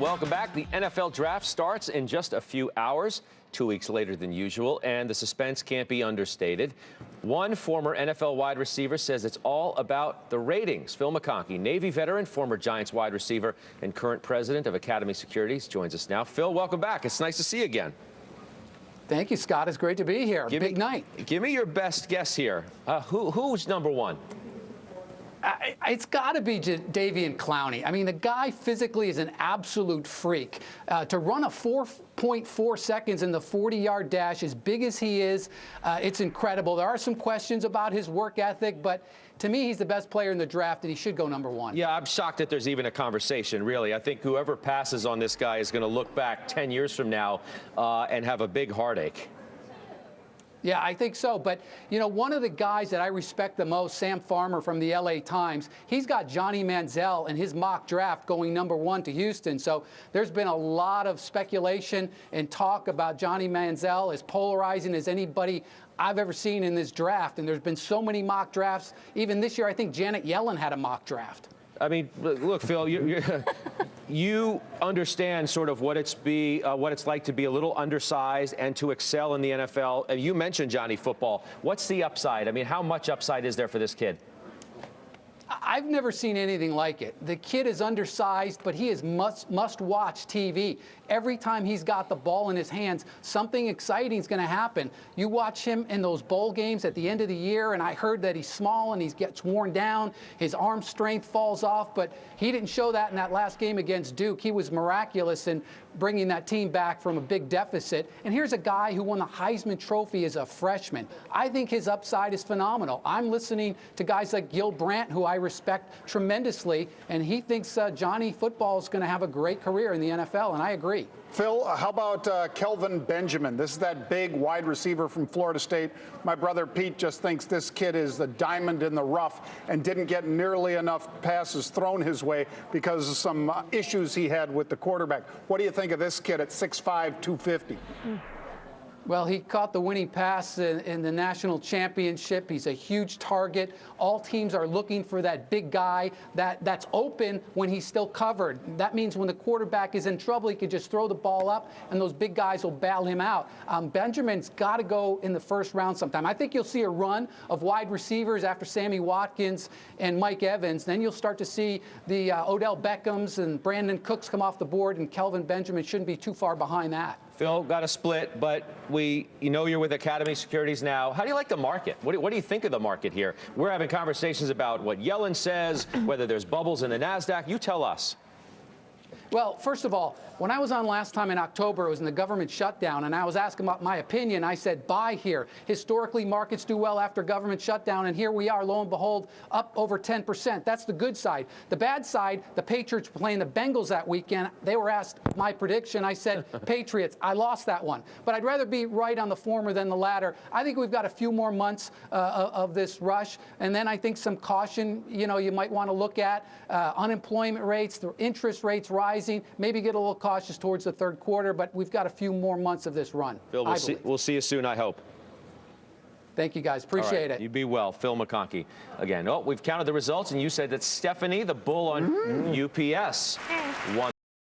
Welcome back. The NFL draft starts in just a few hours, 2 weeks later than usual, and the suspense can't be understated. One former NFL wide receiver says it's all about the ratings. Phil McConkey, Navy veteran, former Giants wide receiver, and current president of Academy Securities, joins us now. Phil, welcome back. It's nice to see you again. Thank you, Scott. It's great to be here. Big night. Give me your best guess here. Who's number one? It's got to be Davian Clowney. I mean, the guy physically is an absolute freak. To run a 4.4 seconds in the 40-yard dash, as big as he is, it's incredible. There are some questions about his work ethic, but to me, he's the best player in the draft, and he should go number one. Yeah, I'm shocked that there's even a conversation, really. I think whoever passes on this guy is going to look back 10 years from now and have a big heartache. Yeah, I think so. But, you know, one of the guys that I respect the most, Sam Farmer from the LA Times, he's got Johnny Manziel in his mock draft going number one to Houston. So there's been a lot of speculation and talk about Johnny Manziel, as polarizing as anybody I've ever seen in this draft. And there's been so many mock drafts. Even this year, I think Janet Yellen had a mock draft. I mean, look, Phil, you understand sort of what it's like to be a little undersized and to excel in the NFL. You mentioned Johnny Football. What's the upside? I mean, how much upside is there for this kid? I've never seen anything like it. The kid is undersized, but he is must-watch TV. Every time he's got the ball in his hands, something exciting is going to happen. You watch him in those bowl games at the end of the year, and I heard that he's small and he gets worn down. His arm strength falls off, but he didn't show that in that last game against Duke. He was miraculous in bringing that team back from a big deficit. And here's a guy who won the Heisman Trophy as a freshman. I think his upside is phenomenal. I'm listening to guys like Gil Brandt, who I respect tremendously, and he thinks Johnny Football is going to have a great career in the NFL, and I agree. Phil, how about Kelvin Benjamin? This is that big wide receiver from Florida State. My brother Pete just thinks this kid is the diamond in the rough and didn't get nearly enough passes thrown his way because of some issues he had with the quarterback. What do you think of this kid at 6'5", 250? Well, he caught the winning pass in the national championship. He's a huge target. All teams are looking for that big guy that's open when he's still covered. That means when the quarterback is in trouble, he can just throw the ball up, and those big guys will bail him out. Benjamin's got to go in the first round sometime. I think you'll see a run of wide receivers after Sammy Watkins and Mike Evans. Then you'll start to see the Odell Beckhams and Brandon Cooks come off the board, and Kelvin Benjamin shouldn't be too far behind that. Phil, got a split, but you're with Academy Securities now. How do you like the market? What do you think of the market here? We're having conversations about what Yellen says, whether there's bubbles in the NASDAQ. You tell us. Well, first of all, when I was on last time in October, it was in the government shutdown, and I was asking about my opinion. I said, buy here. Historically, markets do well after government shutdown, and here we are, lo and behold, up over 10%. That's the good side. The bad side, the Patriots were playing the Bengals that weekend. They were asked my prediction. I said, Patriots. I lost that one. But I'd rather be right on the former than the latter. I think we've got a few more months of this rush, and then I think some caution, you might want to look at. Unemployment rates, the interest rates rising. Maybe get a little cautious towards the third quarter, but we've got a few more months of this run. Phil, we'll see you soon, I hope. Thank you, guys. Appreciate it. You be well. Phil McConkey again. Oh, we've counted the results, and you said that Stephanie, the bull on UPS, won